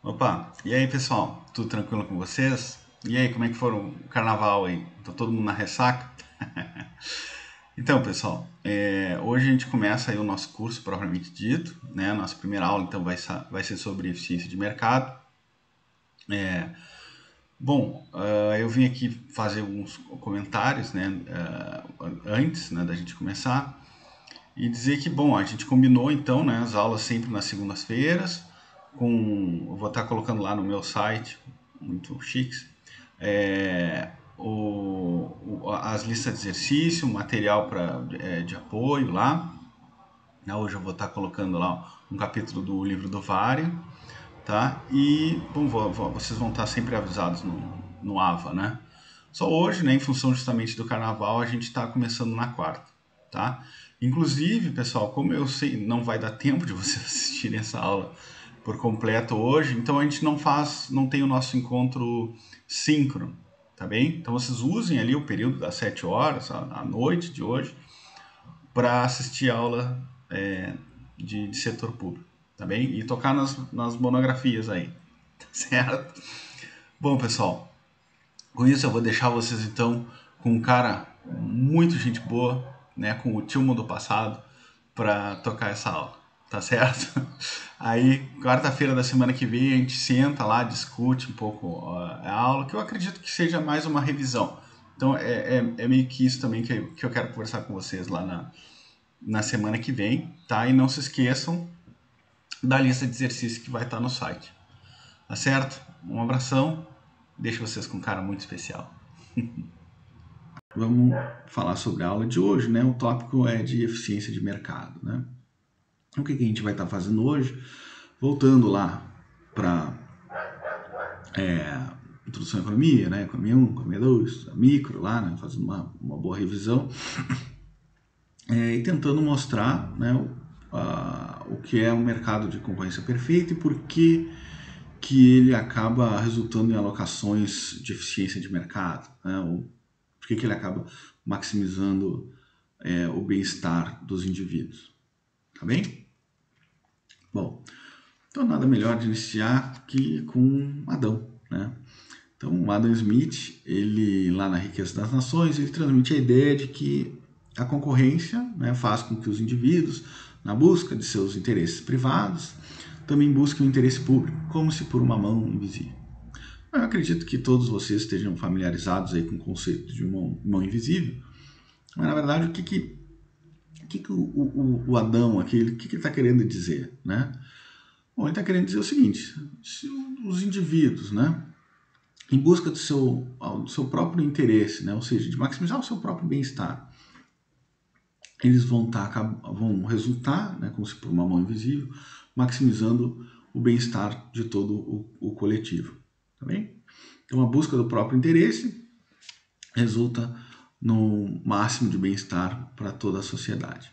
Opa, e aí pessoal, tudo tranquilo com vocês? E aí, como é que foram o carnaval aí? Tá todo mundo na ressaca? Então pessoal, hoje a gente começa aí o nosso curso propriamente dito, né? Nossa primeira aula então vai ser sobre eficiência de mercado. Bom, eu vim aqui fazer alguns comentários, né? Antes, né, da gente começar e dizer que, bom, a gente combinou então, né, as aulas sempre nas segundas-feiras, eu vou estar colocando lá no meu site, muito chiques, as listas de exercício, material de apoio lá. Hoje eu vou estar colocando lá um capítulo do livro do Vário, tá? E bom, vocês vão estar sempre avisados no AVA, né? Só hoje, né, em função justamente do carnaval, a gente está começando na quarta, tá? Inclusive, pessoal, como eu sei, não vai dar tempo de vocês assistirem essa aula por completo hoje, então a gente não tem o nosso encontro síncrono, tá bem? Então vocês usem ali o período das 7 horas, à noite de hoje, para assistir a aula de setor público, tá bem? E tocar nas monografias aí, tá certo? Bom, pessoal, com isso eu vou deixar vocês então com um cara muito gente boa, né, com o Tilmo do passado, para tocar essa aula, tá certo? Aí, quarta-feira da semana que vem, a gente senta lá, discute um pouco a aula, que eu acredito que seja mais uma revisão. Então, é meio que isso também que eu quero conversar com vocês lá na semana que vem, tá? E não se esqueçam da lista de exercícios que vai estar no site, tá certo? Um abração, deixo vocês com um cara muito especial. Vamos falar sobre a aula de hoje, né? O tópico é de eficiência de mercado, né? O que a gente vai estar fazendo hoje? Voltando lá para introdução à economia, né? Economia 1, economia 2, a micro lá, né? Fazendo uma boa revisão e tentando mostrar, né, o que é um mercado de concorrência perfeita e por que ele acaba resultando em alocações de eficiência de mercado, né? Por que ele acaba maximizando o bem-estar dos indivíduos, tá bem? Bom, então nada melhor de iniciar que com Adão, né? Então, Adam Smith, ele lá na Riqueza das Nações, ele transmite a ideia de que a concorrência, né, faz com que os indivíduos, na busca de seus interesses privados, também busquem o interesse público, como se por uma mão invisível. Eu acredito que todos vocês estejam familiarizados aí com o conceito de mão invisível, mas na verdade o que o Adão aqui, o que ele está querendo dizer, né? Bom, ele está querendo dizer o seguinte: se os indivíduos, né, em busca do seu próprio interesse, né, ou seja, de maximizar o seu próprio bem-estar, eles vão resultar, né, como se por uma mão invisível, maximizando o bem-estar de todo o coletivo, tá bem? Então a busca do próprio interesse resulta no máximo de bem-estar para toda a sociedade.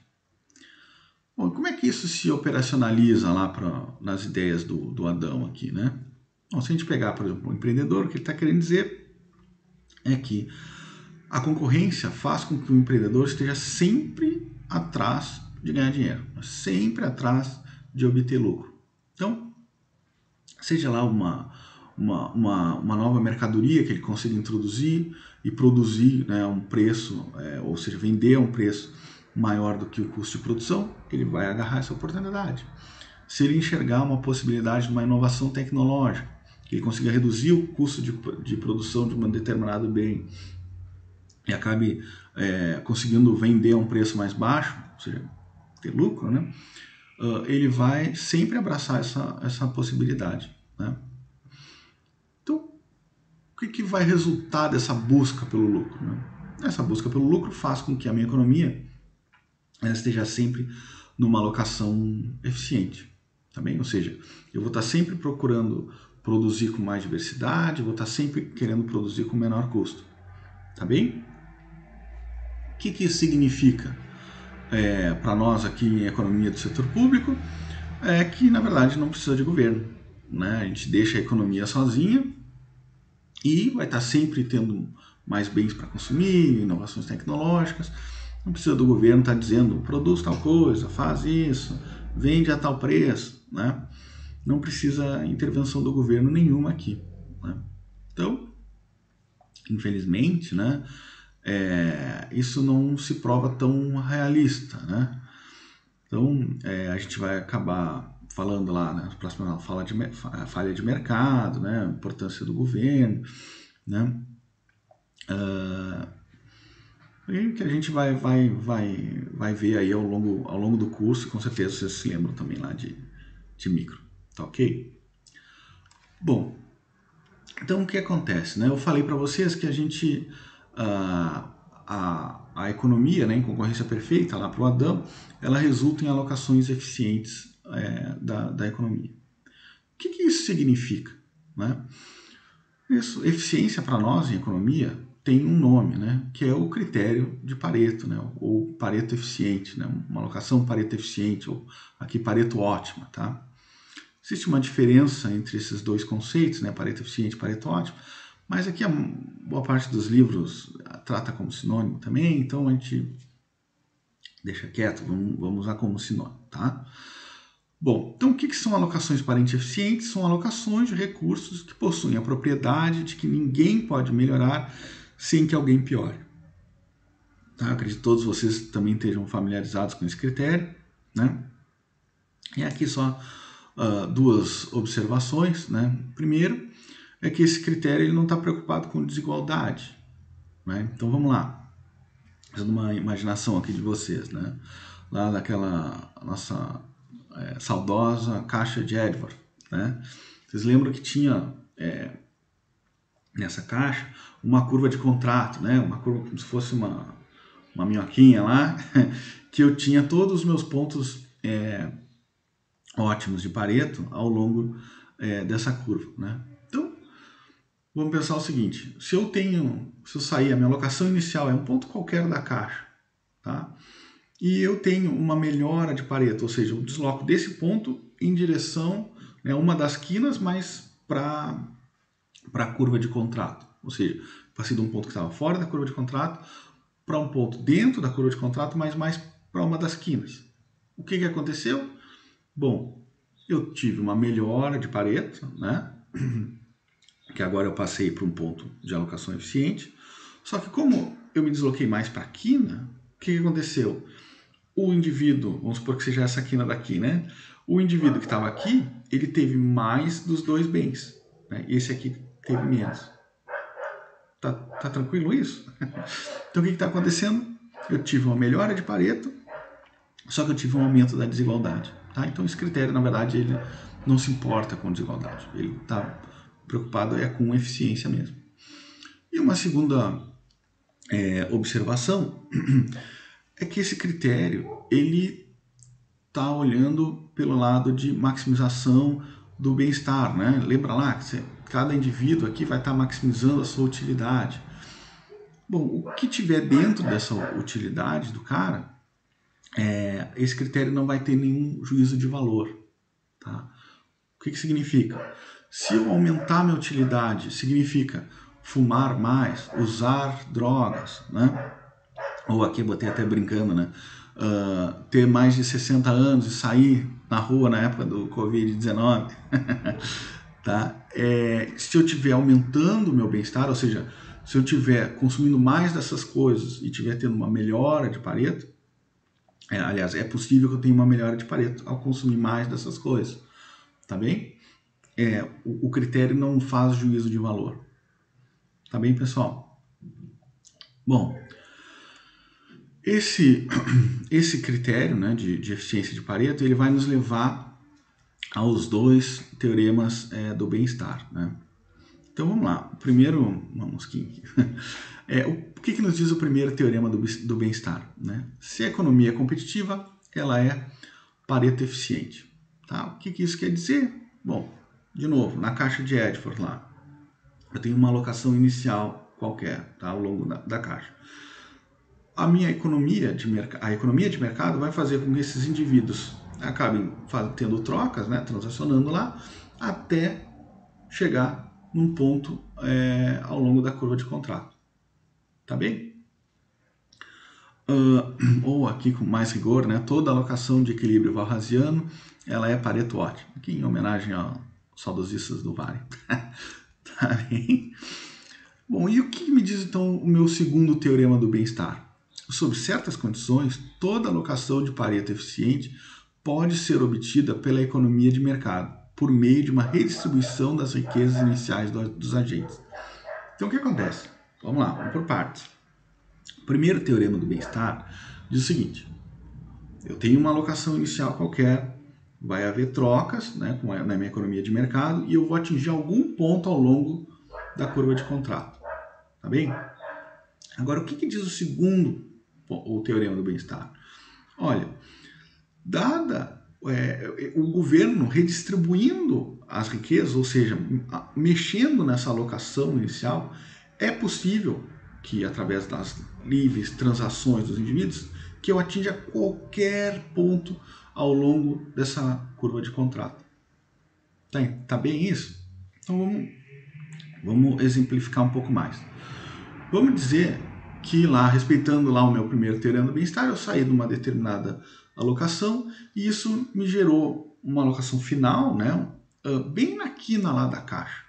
Bom, como é que isso se operacionaliza lá nas ideias do Adão aqui, né? Bom, se a gente pegar, por exemplo, um empreendedor, o que ele está querendo dizer é que a concorrência faz com que o empreendedor esteja sempre atrás de ganhar dinheiro, sempre atrás de obter lucro. Então, seja lá uma nova mercadoria que ele consiga introduzir e produzir, né, um preço, ou seja, vender a um preço maior do que o custo de produção, ele vai agarrar essa oportunidade. Se ele enxergar uma possibilidade de uma inovação tecnológica, que ele consiga reduzir o custo de produção de um determinado bem e acabe conseguindo vender a um preço mais baixo, ou seja, ter lucro, né? Ele vai sempre abraçar essa possibilidade, né? Então, o que vai resultar dessa busca pelo lucro, né? Essa busca pelo lucro faz com que a minha economia esteja sempre numa alocação eficiente, tá bem? Ou seja, eu vou estar sempre procurando produzir com mais diversidade, vou estar sempre querendo produzir com menor custo, tá bem? O que isso significa para nós aqui em economia do setor público? É que, na verdade, não precisa de governo, né? A gente deixa a economia sozinha e vai estar sempre tendo mais bens para consumir, inovações tecnológicas. Não precisa do governo estar dizendo, produz tal coisa, faz isso, vende a tal preço, né? não precisa intervenção do governo nenhuma aqui, né? Então, infelizmente, né, isso não se prova tão realista, né? Então, a gente vai acabar falando lá, né, na próxima falha de mercado, né, importância do governo, né? E que a gente vai ver aí ao longo do curso, com certeza vocês se lembram também lá de micro, tá ok? Bom, então o que acontece, né? Eu falei para vocês que a gente, a economia, né, em concorrência perfeita, lá para o Adão, ela resulta em alocações eficientes da economia. O que isso significa, né? Isso, eficiência para nós em economia tem um nome, né, que é o critério de Pareto, né, ou Pareto eficiente, né, uma alocação Pareto eficiente, ou aqui Pareto ótima, tá? Existe uma diferença entre esses dois conceitos, né, Pareto eficiente e Pareto ótimo, mas aqui a boa parte dos livros trata como sinônimo também, então a gente deixa quieto, vamos usar como sinônimo, tá? Bom, então o que são alocações parente eficientes? São alocações de recursos que possuem a propriedade de que ninguém pode melhorar sem que alguém piore. Tá? Eu acredito que todos vocês também estejam familiarizados com esse critério, né? E aqui só duas observações, né? Primeiro é que esse critério ele não está preocupado com desigualdade, né? Então vamos lá, fazendo uma imaginação aqui de vocês, né? Lá daquela nossa saudosa caixa de Edward, né? Vocês lembram que tinha nessa caixa uma curva de contrato, né? Uma curva como se fosse uma minhoquinha lá, que eu tinha todos os meus pontos ótimos de Pareto ao longo dessa curva, né? Então, vamos pensar o seguinte, se eu sair, a minha alocação inicial é um ponto qualquer da caixa, tá? E eu tenho uma melhora de Pareto, ou seja, eu desloco desse ponto em direção, né, uma das quinas, mas para a curva de contrato. Ou seja, passei de um ponto que estava fora da curva de contrato para um ponto dentro da curva de contrato, mas mais para uma das quinas. O que aconteceu? Bom, eu tive uma melhora de Pareto, né? Que agora eu passei para um ponto de alocação eficiente. Só que como eu me desloquei mais para a quina, o que aconteceu? O indivíduo, vamos supor que seja essa quina daqui, né? O indivíduo que estava aqui, ele teve mais dos dois bens, né? Esse aqui teve menos. Tá tranquilo isso? Então o que está acontecendo? Eu tive uma melhora de Pareto, só que eu tive um aumento da desigualdade. Tá? Então esse critério, na verdade, ele não se importa com desigualdade. Ele está preocupado com eficiência mesmo. E uma segunda observação é que esse critério ele está olhando pelo lado de maximização do bem-estar, né? Lembra lá que cada indivíduo aqui vai estar maximizando a sua utilidade. Bom, o que tiver dentro dessa utilidade do cara, esse critério não vai ter nenhum juízo de valor. Tá? O que significa? Se eu aumentar minha utilidade, significa fumar mais, usar drogas, né? Ou aqui eu botei até brincando, né? Ter mais de 60 anos e sair na rua na época do Covid-19, tá? Se eu estiver aumentando o meu bem-estar, ou seja, se eu estiver consumindo mais dessas coisas e estiver tendo uma melhora de Pareto, aliás, é possível que eu tenha uma melhora de Pareto ao consumir mais dessas coisas, tá bem? O critério não faz juízo de valor, tá bem, pessoal? Bom, esse critério, né, de eficiência de Pareto, ele vai nos levar aos dois teoremas do bem-estar, né? Então vamos lá. O primeiro, uma mosquinha aqui. O que nos diz o primeiro teorema do bem-estar, né? Se a economia é competitiva, ela é Pareto eficiente. Tá? O que isso quer dizer? Bom, de novo, na caixa de Edford lá, eu tenho uma alocação inicial qualquer, tá, ao longo da caixa. A economia de mercado vai fazer com que esses indivíduos acabem tendo trocas, né, transacionando lá, até chegar num ponto ao longo da curva de contrato. Tá bem? Ou aqui com mais rigor, né, toda alocação de equilíbrio valrasiano ela é Pareto ótima, aqui em homenagem aos saudosistas do Vale. Tá bem? Bom, e o que me diz então o meu segundo teorema do bem-estar? Sob certas condições, toda alocação de Pareto eficiente pode ser obtida pela economia de mercado, por meio de uma redistribuição das riquezas iniciais dos agentes. Então, o que acontece? Vamos lá, vamos por partes. O primeiro teorema do bem-estar diz o seguinte: eu tenho uma alocação inicial qualquer, vai haver trocas, né, na minha economia de mercado, e eu vou atingir algum ponto ao longo da curva de contrato. Tá bem? Agora, o que diz o segundo, o teorema do bem-estar? Olha, o governo redistribuindo as riquezas, ou seja, mexendo nessa alocação inicial, é possível que, através das livres transações dos indivíduos, que eu atinja qualquer ponto ao longo dessa curva de contrato. Tá bem isso? Então vamos exemplificar um pouco mais. Vamos dizer que lá, respeitando lá o meu primeiro teorema do bem-estar, eu saí de uma determinada alocação e isso me gerou uma alocação final, né, bem na quina lá da caixa.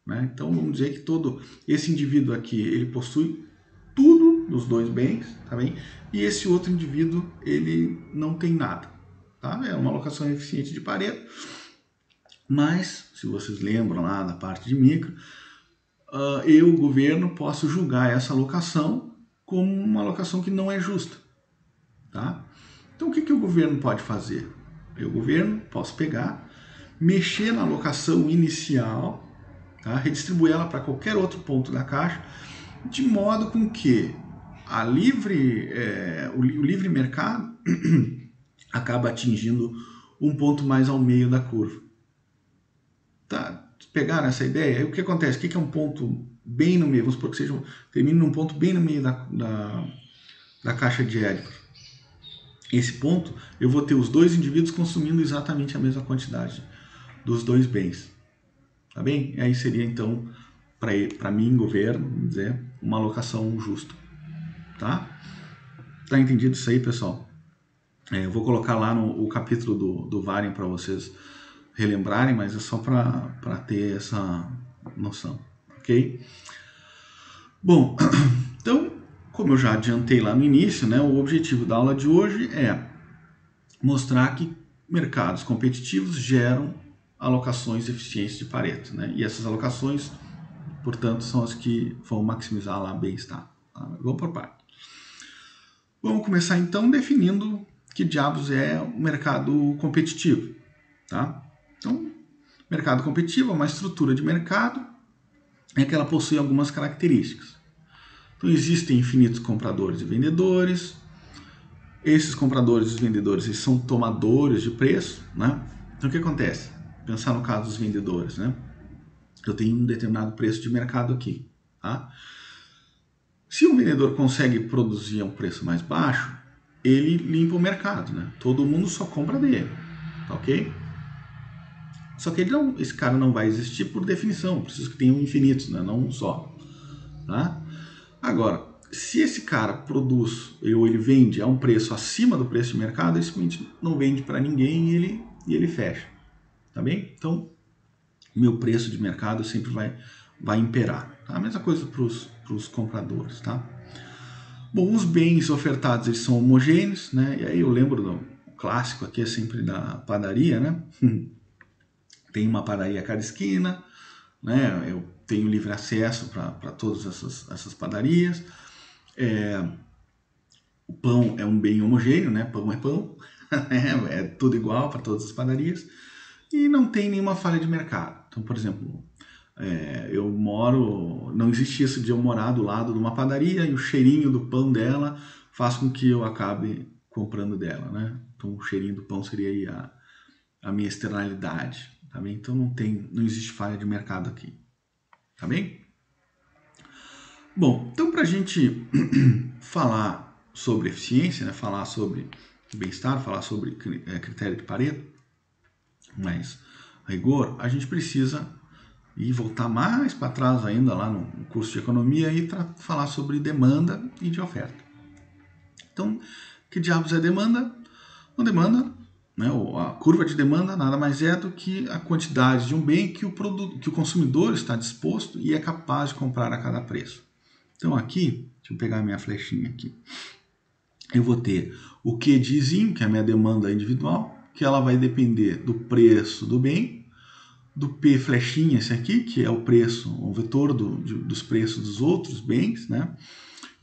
Né? Então vamos dizer que todo esse indivíduo aqui, ele possui tudo dos dois bens, tá bem? E esse outro indivíduo, ele não tem nada. Tá? É uma alocação eficiente de Pareto, mas, se vocês lembram lá da parte de micro, eu, o governo, posso julgar essa alocação como uma alocação que não é justa. Tá? Então, o que o governo pode fazer? Eu, o governo, posso pegar, mexer na alocação inicial, tá? Redistribuir ela para qualquer outro ponto da caixa, de modo com que o livre mercado acaba atingindo um ponto mais ao meio da curva. Tá? Pegaram essa ideia? Aí o que acontece? O que é um ponto bem no meio? Vamos supor que termine num ponto bem no meio da caixa de Édipo. Esse ponto, eu vou ter os dois indivíduos consumindo exatamente a mesma quantidade dos dois bens. Tá bem? E aí seria, então, para mim, governo, vamos dizer, uma alocação justa. Tá? Tá entendido isso aí, pessoal? Eu vou colocar lá o capítulo do Varian para vocês relembrarem, mas é só para ter essa noção, ok? Bom, então, como eu já adiantei lá no início, né, o objetivo da aula de hoje é mostrar que mercados competitivos geram alocações eficientes de Pareto, né? E essas alocações, portanto, são as que vão maximizar lá bem-estar. Tá? Vamos por parte. Vamos começar então definindo que diabos é o mercado competitivo, tá? Então, mercado competitivo é uma estrutura de mercado em que ela possui algumas características. Então, existem infinitos compradores e vendedores. Esses compradores e vendedores, eles são tomadores de preço, né? Então, o que acontece? Pensar no caso dos vendedores, né? Eu tenho um determinado preço de mercado aqui, tá? Se um vendedor consegue produzir a um preço mais baixo, ele limpa o mercado, né? Todo mundo só compra dele, tá ok? Só que esse cara não vai existir por definição, preciso que tenha um infinito, né? Não um só, tá? Agora, se esse cara produz ou ele vende a um preço acima do preço de mercado, ele simplesmente não vende para ninguém e ele fecha, tá bem? Então, meu preço de mercado sempre vai imperar, tá? A mesma coisa para os compradores, tá? Bom, os bens ofertados, eles são homogêneos, né? E aí eu lembro do clássico aqui, é sempre da padaria, né? Tem uma padaria a cada esquina, né? Eu tenho livre acesso para todas essas padarias. O pão é um bem homogêneo, né? Pão é pão, é tudo igual para todas as padarias e não tem nenhuma falha de mercado. Então, por exemplo, não existe isso de eu morar do lado de uma padaria e o cheirinho do pão dela faz com que eu acabe comprando dela, né? Então, o cheirinho do pão seria aí a minha externalidade, tá bem? Então, não existe falha de mercado aqui, tá bem? Bom, então para a gente falar sobre eficiência, né, falar sobre bem-estar, falar sobre critério de Pareto, mas rigor, a gente precisa ir voltar mais para trás ainda lá no curso de economia e falar sobre demanda e de oferta. Então, que diabos é demanda? Uma demanda né, a curva de demanda nada mais é do que a quantidade de um bem que o consumidor está disposto e é capaz de comprar a cada preço. Então aqui, deixa eu pegar a minha flechinha aqui, eu vou ter o Q de izinho, que é a minha demanda individual, que ela vai depender do preço do bem, do P flechinha, esse aqui, que é o preço, o vetor dos preços dos outros bens, né?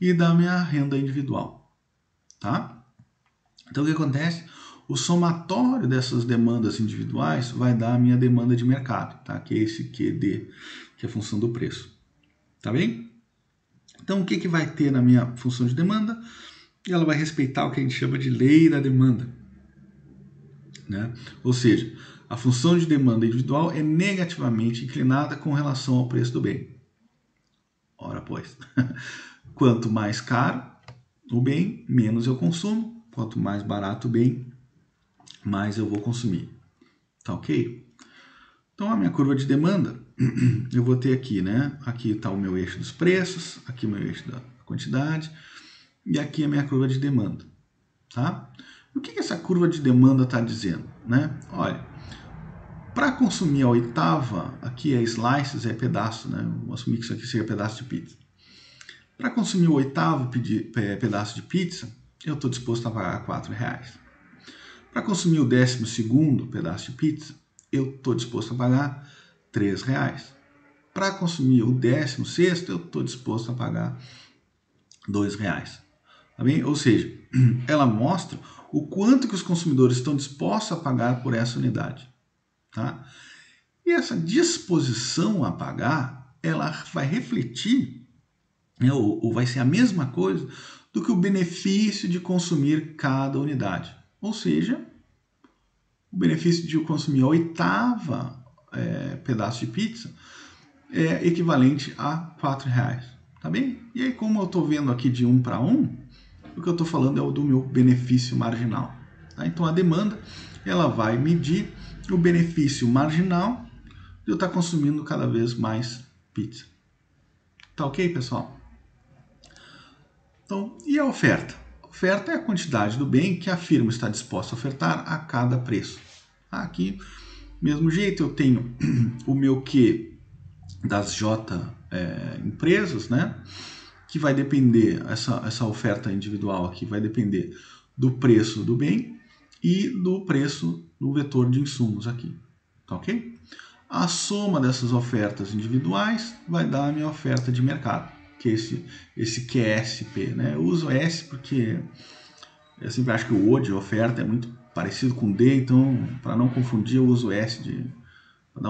E da minha renda individual, tá? Então o que acontece? O somatório dessas demandas individuais vai dar a minha demanda de mercado, tá? Que é esse QD, que é a função do preço, tá bem? Então o que vai ter na minha função de demanda? Ela vai respeitar o que a gente chama de lei da demanda, né? Ou seja, a função de demanda individual é negativamente inclinada com relação ao preço do bem. Ora, pois, quanto mais caro o bem, menos eu consumo. Quanto mais barato o bem, mais eu vou consumir. Tá ok? Então, a minha curva de demanda, eu vou ter aqui, né? Aqui está o meu eixo dos preços, aqui o meu eixo da quantidade, e aqui a minha curva de demanda, tá? O que essa curva de demanda está dizendo, né? Olha, para consumir a oitava, aqui é slices, é pedaço, né? Vamos assumir que isso aqui seja pedaço de pizza. Para consumir o oitavo pedaço de pizza, eu estou disposto a pagar R$4. Para consumir o 12º pedaço de pizza, eu estou disposto a pagar R$3. Para consumir o 16º, eu estou disposto a pagar R$2. Tá bem? Ou seja, ela mostra o quanto que os consumidores estão dispostos a pagar por essa unidade. Tá? E essa disposição a pagar, ela vai refletir, né, ou vai ser a mesma coisa do que o benefício de consumir cada unidade. Ou seja, o benefício de consumir a oitava pedaço de pizza é equivalente a R$4. Tá bem? E aí, como eu estou vendo aqui de 1 para 1, o que eu estou falando é o do meu benefício marginal. Tá? Então, a demanda ela vai medir o benefício marginal de eu estar consumindo cada vez mais pizza. Tá ok, pessoal? Então, e a oferta? A oferta é a quantidade do bem que a firma está disposta a ofertar a cada preço. Aqui, mesmo jeito, eu tenho o meu Q das J empresas, né? Que vai depender, essa oferta individual aqui vai depender do preço do bem e do preço do vetor de insumos aqui, tá ok? A soma dessas ofertas individuais vai dar a minha oferta de mercado, que é esse QSP, né? Eu uso S porque eu sempre acho que o O de oferta é muito parecido com D, então para não confundir eu uso S para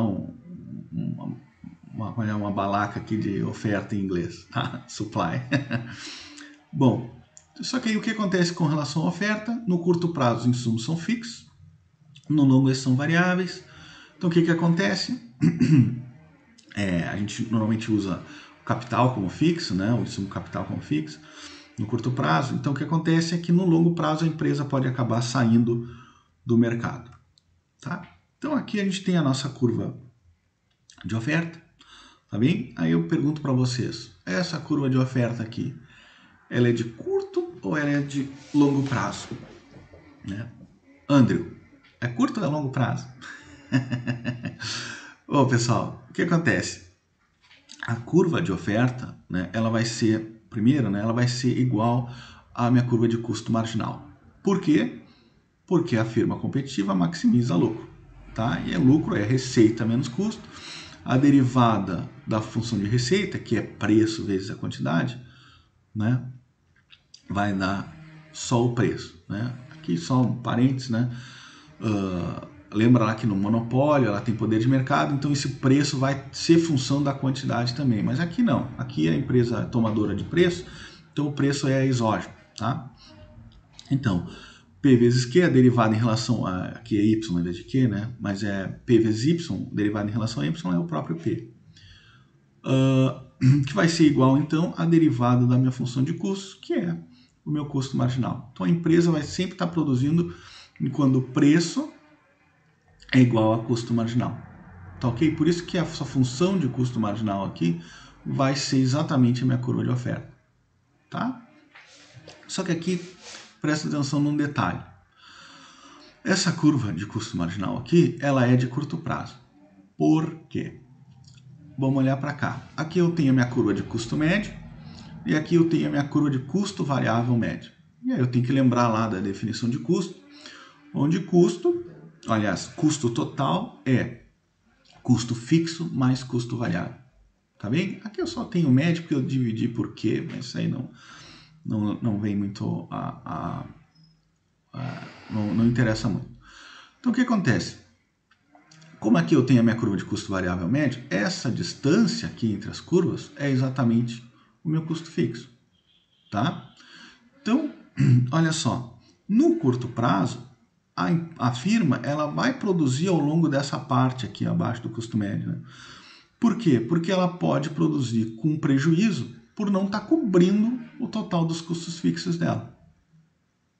dar uma balaca aqui de oferta em inglês, tá? Supply. Bom, só que aí o que acontece com relação à oferta? No curto prazo os insumos são fixos, no longo eles são variáveis. Então o que acontece? A gente normalmente usa o capital como fixo, né? O insumo capital como fixo, no curto prazo. Então o que acontece é que no longo prazo a empresa pode acabar saindo do mercado. Tá? Então aqui a gente tem a nossa curva de oferta, tá bem? Aí eu pergunto para vocês, essa curva de oferta aqui, ela é de curto ou ela é de longo prazo? Né? Andrew, é curto ou é longo prazo? Bom, pessoal, o que acontece? A curva de oferta, né, ela vai ser, primeiro, né, ela vai ser igual à minha curva de custo marginal. Por quê? Porque a firma competitiva maximiza lucro. Tá? E lucro é receita menos custo. A derivada da função de receita, que é preço vezes a quantidade, né, vai dar só o preço. Né? Aqui só um parênteses, né? Lembra lá que no monopólio ela tem poder de mercado, então esse preço vai ser função da quantidade também. Mas aqui não, aqui é a empresa tomadora de preço, então o preço é exógeno. Tá? Então, P vezes Q é derivada em relação a... Aqui é Y em vez de Q, né? Mas é P vezes Y, derivada em relação a Y é o próprio P. Que vai ser igual, então, à derivada da minha função de custo, que é o meu custo marginal. Então, a empresa vai sempre estar produzindo quando o preço é igual a custo marginal. Tá ok? Por isso que a sua função de custo marginal aqui vai ser exatamente a minha curva de oferta. Tá? Só que aqui, presta atenção num detalhe. Essa curva de custo marginal aqui, ela é de curto prazo. Por quê? Vamos olhar para cá. Aqui eu tenho a minha curva de custo médio e aqui eu tenho a minha curva de custo variável médio. E aí eu tenho que lembrar lá da definição de custo, onde custo, aliás, custo total é custo fixo mais custo variável. Tá bem? Aqui eu só tenho médio porque eu dividi por quê, mas isso aí não vem muito não interessa muito. Então o que acontece? Como aqui eu tenho a minha curva de custo variável médio, essa distância aqui entre as curvas é exatamente o meu custo fixo, tá? Então, olha só, no curto prazo, a firma ela vai produzir ao longo dessa parte aqui abaixo do custo médio, né? Por quê? Porque ela pode produzir com prejuízo por não estar cobrindo o total dos custos fixos dela.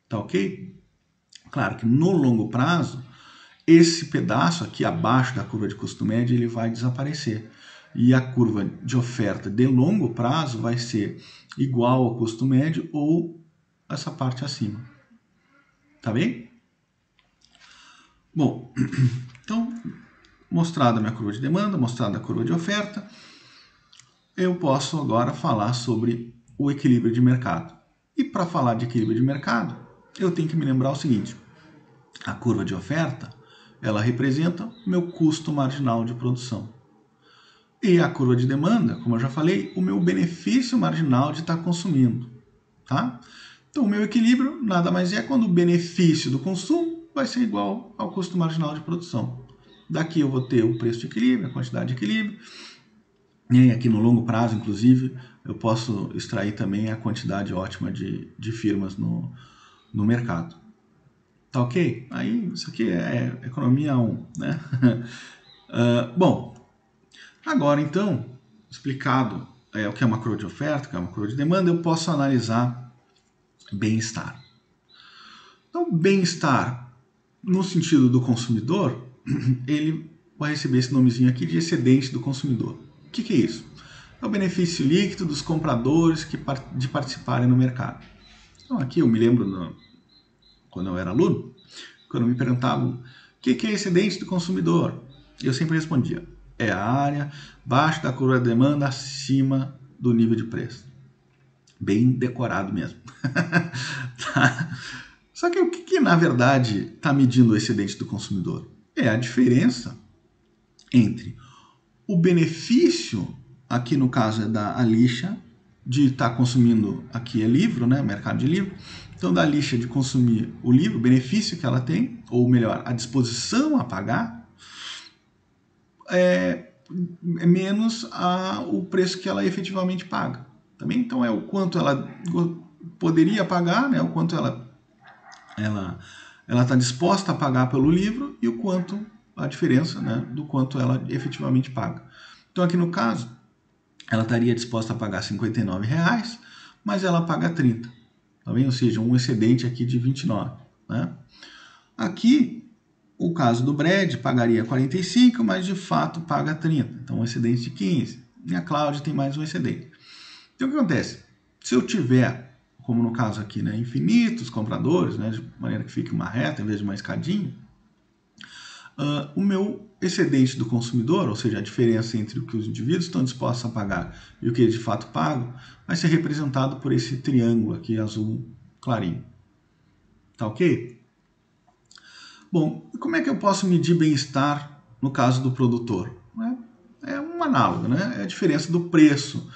Tá ok? Claro que no longo prazo, esse pedaço aqui abaixo da curva de custo médio ele vai desaparecer. E a curva de oferta de longo prazo vai ser igual ao custo médio ou essa parte acima. Tá bem? Bom, então, mostrada a minha curva de demanda, mostrada a curva de oferta, eu posso agora falar sobre o equilíbrio de mercado. E para falar de equilíbrio de mercado, eu tenho que me lembrar o seguinte: a curva de oferta, ela representa o meu custo marginal de produção. E a curva de demanda, como eu já falei, o meu benefício marginal de estar consumindo. Tá? Então, o meu equilíbrio nada mais é quando o benefício do consumo vai ser igual ao custo marginal de produção. Daqui eu vou ter o preço de equilíbrio, a quantidade de equilíbrio. E aqui no longo prazo, inclusive, eu posso extrair também a quantidade ótima de firmas no mercado. Tá ok? Aí isso aqui é economia 1, né? Bom, agora então, explicado o que é uma curva de oferta, o que é uma curva de demanda, eu posso analisar bem-estar. Então, bem-estar, no sentido do consumidor, ele vai receber esse nomezinho aqui de excedente do consumidor. O que é isso? É o benefício líquido dos compradores de participarem no mercado. Então, aqui eu me lembro, quando eu era aluno, quando me perguntavam o que é excedente do consumidor, eu sempre respondia: é a área abaixo da curva de demanda, acima do nível de preço. Bem decorado mesmo. Tá? Só que o que na verdade está medindo o excedente do consumidor? É a diferença entre o benefício, aqui no caso é da Alicia, de estar consumindo, aqui é livro, né, mercado de livro. Então, da Alicia de consumir o livro, o benefício que ela tem, ou melhor, a disposição a pagar, é menos o preço que ela efetivamente paga. Também, então, é o quanto ela poderia pagar, né, o quanto ela está disposta a pagar pelo livro e o quanto, a diferença, né, do quanto ela efetivamente paga. Então, aqui no caso, ela estaria disposta a pagar R$59, mas ela paga 30, tá bem? Ou seja, um excedente aqui de 29, né? Aqui, o caso do Brad pagaria 45, mas de fato paga 30, então um excedente de 15. E a Cláudia tem mais um excedente. Então, o que acontece? Se eu tiver, como no caso aqui, né, infinitos compradores, né, de maneira que fique uma reta em vez de uma escadinha, o meu excedente do consumidor, ou seja, a diferença entre o que os indivíduos estão dispostos a pagar e o que eles de fato pagam, vai ser representado por esse triângulo aqui azul clarinho. Tá ok? Bom, e como é que eu posso medir bem-estar no caso do produtor? É um análogo, né? É a diferença do preço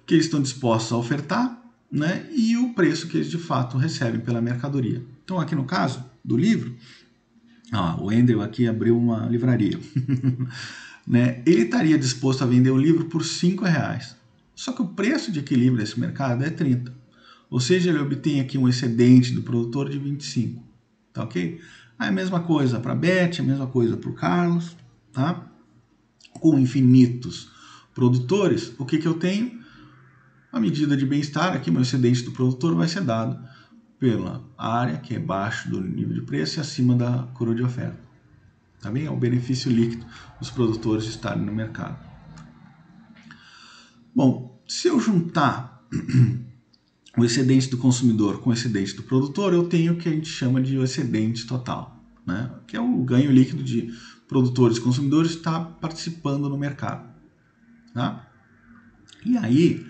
que eles estão dispostos a ofertar, né, e o preço que eles de fato recebem pela mercadoria. Então, aqui no caso do livro, o Andrew aqui abriu uma livraria. Né? Ele estaria disposto a vender o livro por R$5. Só que o preço de equilíbrio desse mercado é 30. Ou seja, ele obtém aqui um excedente do produtor de 25. Tá ok? Aí a mesma coisa para a Beth, a mesma coisa para o Carlos. Tá? Com infinitos produtores, o que eu tenho? A medida de bem-estar, aqui meu excedente do produtor vai ser dado pela área, que é abaixo do nível de preço e acima da curva de oferta. Tá bem? É o benefício líquido dos produtores de estarem no mercado. Bom, se eu juntar o excedente do consumidor com o excedente do produtor, eu tenho o que a gente chama de excedente total. né? Que é o ganho líquido de produtores e consumidores está participando no mercado. Tá? E aí,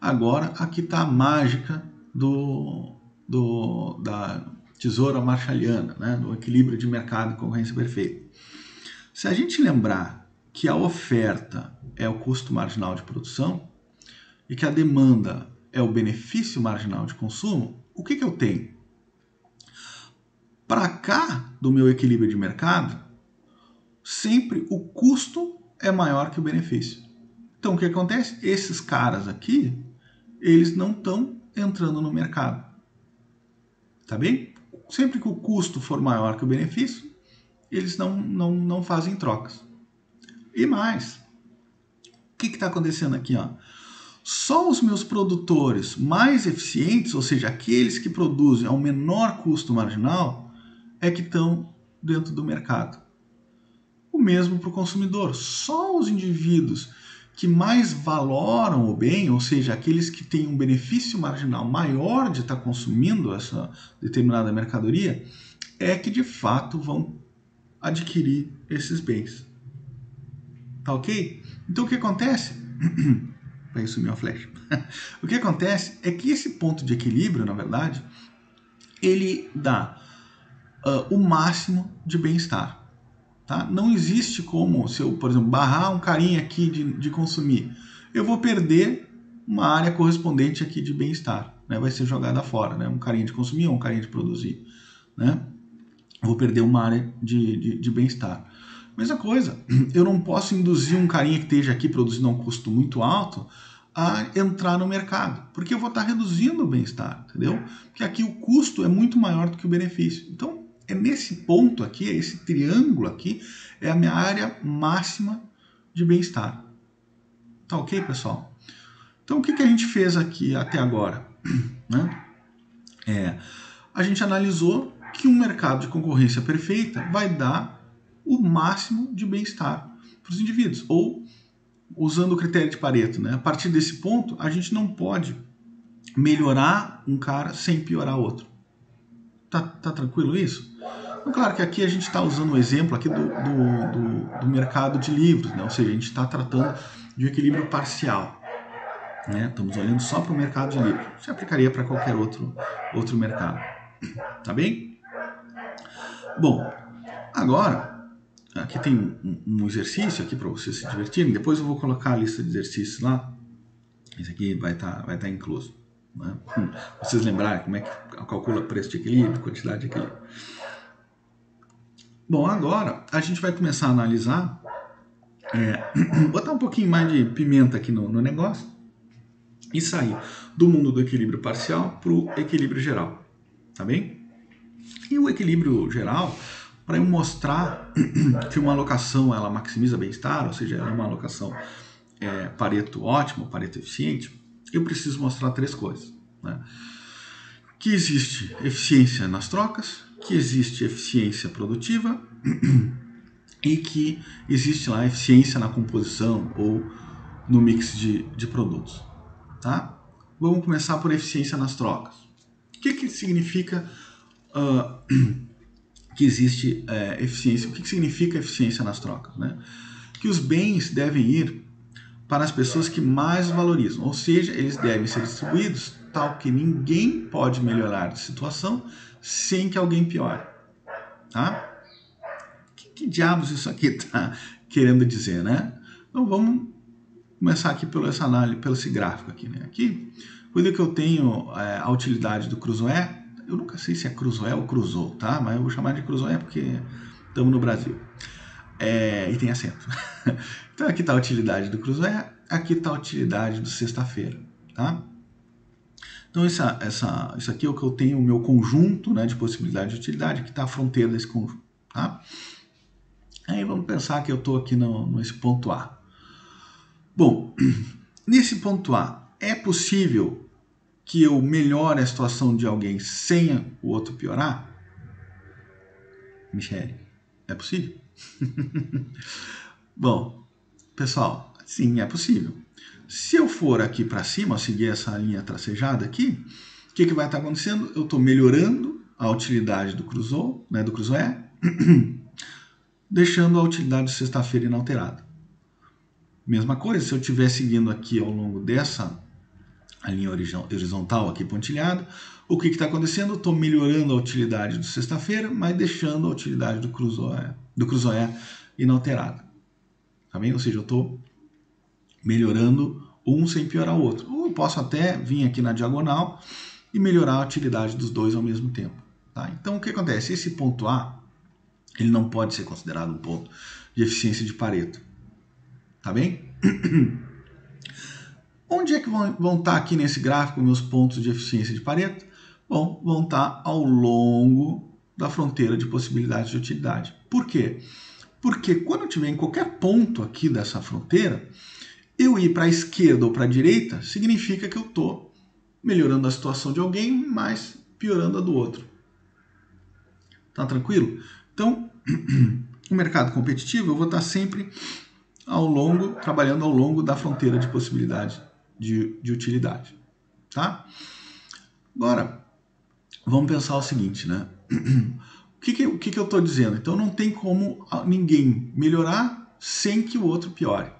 agora aqui está a mágica da tesoura marshalliana, né? Do equilíbrio de mercado e concorrência perfeita. Se a gente lembrar que a oferta é o custo marginal de produção e que a demanda é o benefício marginal de consumo, o que eu tenho? Para cá do meu equilíbrio de mercado, sempre o custo é maior que o benefício. Então, o que acontece? Esses caras aqui, eles não estão entrando no mercado. Tá bem? Sempre que o custo for maior que o benefício, eles não fazem trocas. E mais, o que está acontecendo aqui? Ó? Só os meus produtores mais eficientes, ou seja, aqueles que produzem ao menor custo marginal, é que estão dentro do mercado. O mesmo para o consumidor. Só os indivíduos que mais valoram o bem, ou seja, aqueles que têm um benefício marginal maior de estar consumindo essa determinada mercadoria, é que de fato vão adquirir esses bens. Tá ok? Então o que acontece? Vai sumir a flecha. O que acontece é que esse ponto de equilíbrio, na verdade, ele dá o máximo de bem-estar. Tá? Não existe como, se eu, por exemplo, barrar um carinha aqui de consumir, eu vou perder uma área correspondente aqui de bem-estar, né? Vai ser jogada fora, né? Um carinha de consumir ou um carinha de produzir, né? Vou perder uma área de bem-estar. Mesma coisa, eu não posso induzir um carinha que esteja aqui produzindo a um custo muito alto a entrar no mercado, porque eu vou estar reduzindo o bem-estar, entendeu? Porque aqui o custo é muito maior do que o benefício. Então, é nesse ponto aqui, é esse triângulo aqui, é a minha área máxima de bem-estar. Tá ok, pessoal? Então, o que a gente fez aqui até agora? Né? A gente analisou que um mercado de concorrência perfeita vai dar o máximo de bem-estar para os indivíduos. Ou, usando o critério de Pareto, né? A partir desse ponto, a gente não pode melhorar um cara sem piorar outro. Tá tranquilo isso? Então, claro que aqui a gente está usando o exemplo aqui do mercado de livros, né? Ou seja, a gente está tratando de um equilíbrio parcial. Né? Estamos olhando só para o mercado de livros. Se aplicaria para qualquer outro mercado. Tá bem? Bom, agora, aqui tem um exercício aqui para vocês se divertirem. Depois eu vou colocar a lista de exercícios lá. Esse aqui vai tá incluso. Né? Vocês lembrarem como é que calcula preço de equilíbrio, quantidade de equilíbrio. Bom, agora a gente vai começar a analisar, botar um pouquinho mais de pimenta aqui no negócio e sair do mundo do equilíbrio parcial para o equilíbrio geral, tá bem? E o equilíbrio geral, para eu mostrar que uma alocação ela maximiza bem-estar, ou seja, ela é uma alocação Pareto ótimo, Pareto eficiente, eu preciso mostrar três coisas, né? Que existe eficiência nas trocas, que existe eficiência produtiva e que existe lá eficiência na composição ou no mix de produtos. Tá? Vamos começar por eficiência nas trocas. O que significa que existe eficiência? O que significa eficiência nas trocas? Né? Que os bens devem ir para as pessoas que mais valorizam, ou seja, eles devem ser distribuídos tal que ninguém pode melhorar a situação sem que alguém piore. Tá? Que diabos isso aqui está querendo dizer, né? Então vamos começar aqui pelo esse gráfico aqui, né? Aqui, quando que eu tenho a utilidade do Crusoe, eu nunca sei se é Crusoe ou Crusoe, tá? Mas eu vou chamar de Crusoe porque estamos no Brasil. E tem acento. Então aqui está a utilidade do Crusoe, aqui está a utilidade do sexta-feira, tá? Então isso aqui é o que eu tenho, o meu conjunto, né, de possibilidade de utilidade, que está a fronteira desse conjunto, tá? Aí vamos pensar que eu estou aqui nesse ponto A. Bom, nesse ponto A, é possível que eu melhore a situação de alguém sem o outro piorar? Michele, é possível? Bom, pessoal, sim, é possível. Se eu for aqui para cima, seguir essa linha tracejada aqui, o que vai estar acontecendo? Eu estou melhorando a utilidade do Crusoe, né, do Crusoe, deixando a utilidade de sexta-feira inalterada. Mesma coisa, se eu estiver seguindo aqui ao longo dessa linha horizontal aqui pontilhada, o que está acontecendo? Eu estou melhorando a utilidade do sexta-feira, mas deixando a utilidade do cruzoé inalterada. Tá bem? Ou seja, eu estou melhorando um sem piorar o outro. Ou eu posso até vir aqui na diagonal e melhorar a utilidade dos dois ao mesmo tempo. Tá? Então, o que acontece? Esse ponto A, ele não pode ser considerado um ponto de eficiência de Pareto. Tá bem? Onde é que vão estar aqui nesse gráfico meus pontos de eficiência de Pareto? Bom, vão estar ao longo da fronteira de possibilidades de utilidade. Por quê? Porque quando eu estiver em qualquer ponto aqui dessa fronteira, eu ir para a esquerda ou para a direita significa que eu estou melhorando a situação de alguém, mas piorando a do outro. Tá tranquilo? Então, o mercado competitivo eu vou estar sempre trabalhando ao longo da fronteira de possibilidade de utilidade. Tá? Agora, vamos pensar o seguinte, né? O que eu estou dizendo? Então, não tem como ninguém melhorar sem que o outro piore.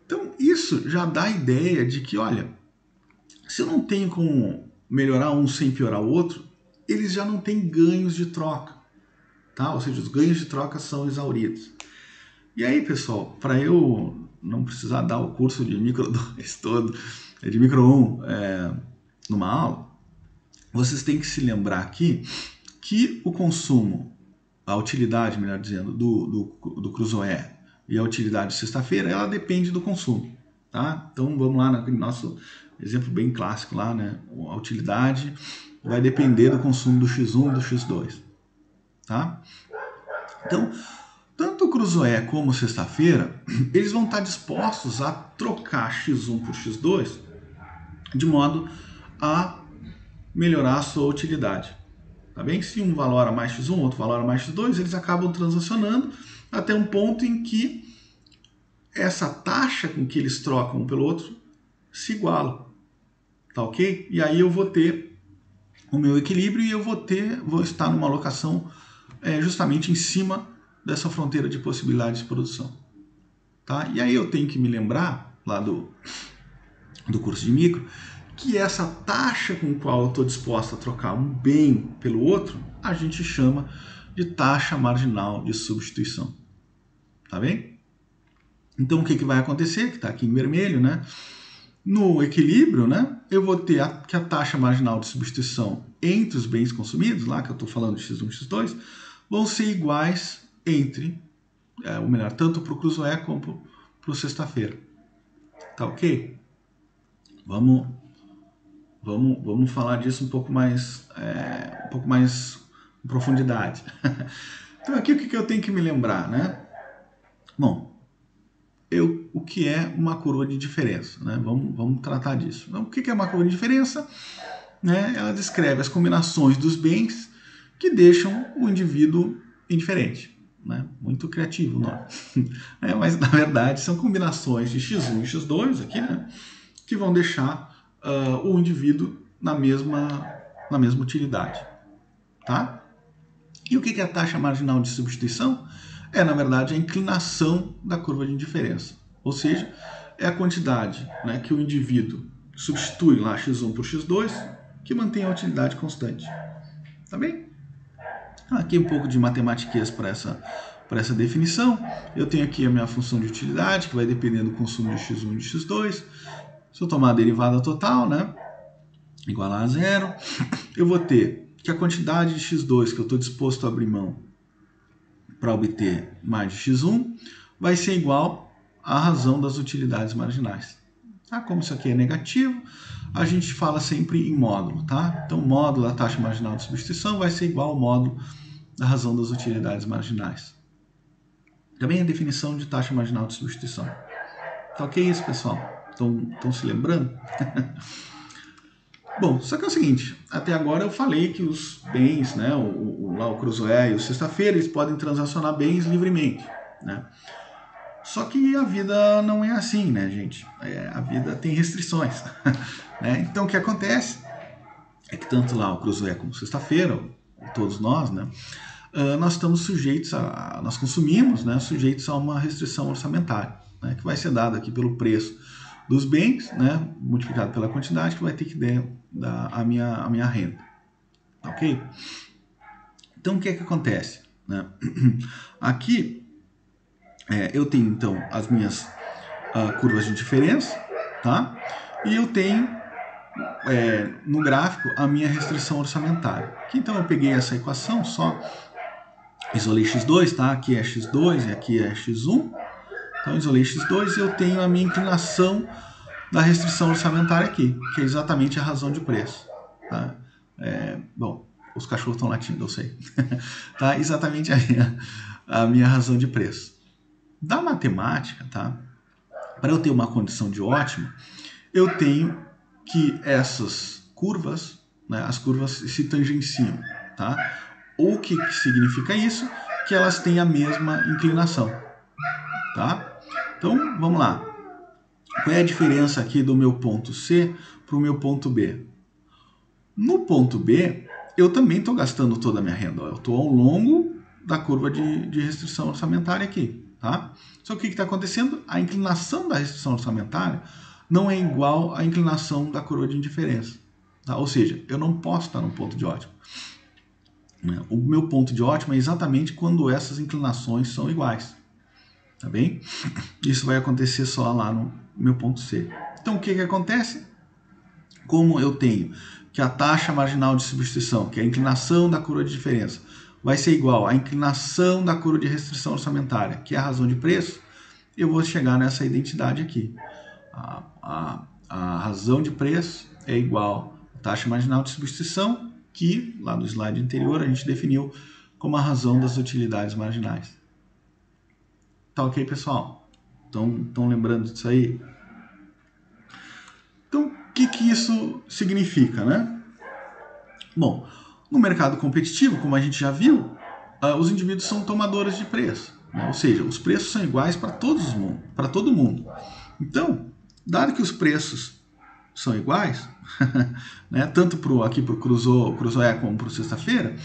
Então, isso já dá a ideia de que, olha, se eu não tenho como melhorar um sem piorar o outro, eles já não têm ganhos de troca. Tá? Ou seja, os ganhos de troca são exauridos. E aí, pessoal, para eu não precisar dar o curso de micro 2 todo, de micro 1 numa aula, vocês têm que se lembrar aqui que o consumo, a utilidade, melhor dizendo, do cruzoé e a utilidade de sexta-feira, ela depende do consumo. Tá? Então, vamos lá no nosso exemplo bem clássico lá, né? A utilidade vai depender do consumo do X1 e do X2. Tá? Então, tanto o cruzoé como sexta-feira, eles vão estar dispostos a trocar X1 por X2 de modo a melhorar a sua utilidade. Tá bem? Se um valora mais X1, outro valora mais X2, eles acabam transacionando até um ponto em que essa taxa com que eles trocam um pelo outro se iguala. Tá ok? E aí eu vou ter o meu equilíbrio e eu vou estar numa alocação justamente em cima dessa fronteira de possibilidades de produção. Tá? E aí eu tenho que me lembrar, lá do curso de micro, que essa taxa com a qual eu estou disposto a trocar um bem pelo outro, a gente chama de taxa marginal de substituição. Tá bem? Então o que vai acontecer? Que está aqui em vermelho, né? No equilíbrio, né, eu vou ter que a taxa marginal de substituição entre os bens consumidos, lá que eu estou falando de X1 e X2, vão ser iguais entre, ou melhor, tanto para o cruzoé como para o sexta-feira. Tá ok? Vamos falar disso um pouco mais em profundidade. Então aqui o que eu tenho que me lembrar, né? Bom, o que é uma curva de diferença, né? Vamos tratar disso. Então, o que é uma curva de diferença? Né? Ela descreve as combinações dos bens que deixam o indivíduo indiferente. Né? Muito criativo o nome. Mas, na verdade, são combinações de X1 e X2 aqui, né? Que vão deixar o indivíduo na mesma utilidade. Tá? E o que é a taxa marginal de substituição? É, na verdade, a inclinação da curva de indiferença. Ou seja, é a quantidade, né, que o indivíduo substitui lá X1 por X2, que mantém a utilidade constante. Tá bem? Aqui um pouco de matematiquez para essa definição. Eu tenho aqui a minha função de utilidade, que vai depender do consumo de X1 e de X2. Se eu tomar a derivada total, né, igual a zero, eu vou ter que a quantidade de X2 que eu estou disposto a abrir mão para obter mais de X1 vai ser igual à razão das utilidades marginais. Tá? Como isso aqui é negativo, a gente fala sempre em módulo. Tá? Então, o módulo da taxa marginal de substituição vai ser igual ao módulo da razão das utilidades marginais. Também a definição de taxa marginal de substituição. Tá ok isso, pessoal? Estão se lembrando? Bom, só que é o seguinte, até agora eu falei que os bens, né, o cruzoé e o sexta-feira, eles podem transacionar bens livremente, né? Só que a vida não é assim, né, gente? A vida tem restrições, né? Então o que acontece é que tanto lá o cruzoé como sexta-feira, todos nós, né, nós estamos sujeitos nós consumimos, né, sujeitos a uma restrição orçamentária, né, que vai ser dada aqui pelo preço dos bens, né, multiplicado pela quantidade, que vai ter que dar a minha renda. Ok? Então, o que é que acontece? Né? Aqui, eu tenho, então, as minhas curvas de diferença, tá? E eu tenho, no gráfico, a minha restrição orçamentária. Aqui, então, eu peguei essa equação, só isolei x2, tá? Aqui é x2 e aqui é x1. Então, isolei x2 e eu tenho a minha inclinação da restrição orçamentária aqui, que é exatamente a razão de preço. Tá? Bom, os cachorros estão latindo, eu sei. Tá? Exatamente a minha razão de preço. Da matemática, tá? Para eu ter uma condição de ótimo, eu tenho que essas curvas, né, as curvas se tangenciam. Tá? O que significa isso? Que elas têm a mesma inclinação. Tá? Então, vamos lá. Qual é a diferença aqui do meu ponto C para o meu ponto B? No ponto B, eu também estou gastando toda a minha renda. Eu estou ao longo da curva de restrição orçamentária aqui. Tá? Só que o que está acontecendo? A inclinação da restrição orçamentária não é igual à inclinação da curva de indiferença. Tá? Ou seja, eu não posso estar no ponto de ótimo. O meu ponto de ótimo é exatamente quando essas inclinações são iguais. Tá bem? Isso vai acontecer só lá no meu ponto C. Então, o que acontece? Como eu tenho que a taxa marginal de substituição, que é a inclinação da curva de diferença, vai ser igual à inclinação da curva de restrição orçamentária, que é a razão de preço, eu vou chegar nessa identidade aqui. A razão de preço é igual à taxa marginal de substituição, que lá no slide anterior a gente definiu como a razão das utilidades marginais. Tá ok, pessoal? Estão lembrando disso aí? Então, o que isso significa, né? Bom, no mercado competitivo, como a gente já viu, os indivíduos são tomadores de preço, né? Ou seja, os preços são iguais para todo mundo. Então, dado que os preços são iguais, né, tanto aqui para o Cruzoé como para o Sexta-feira,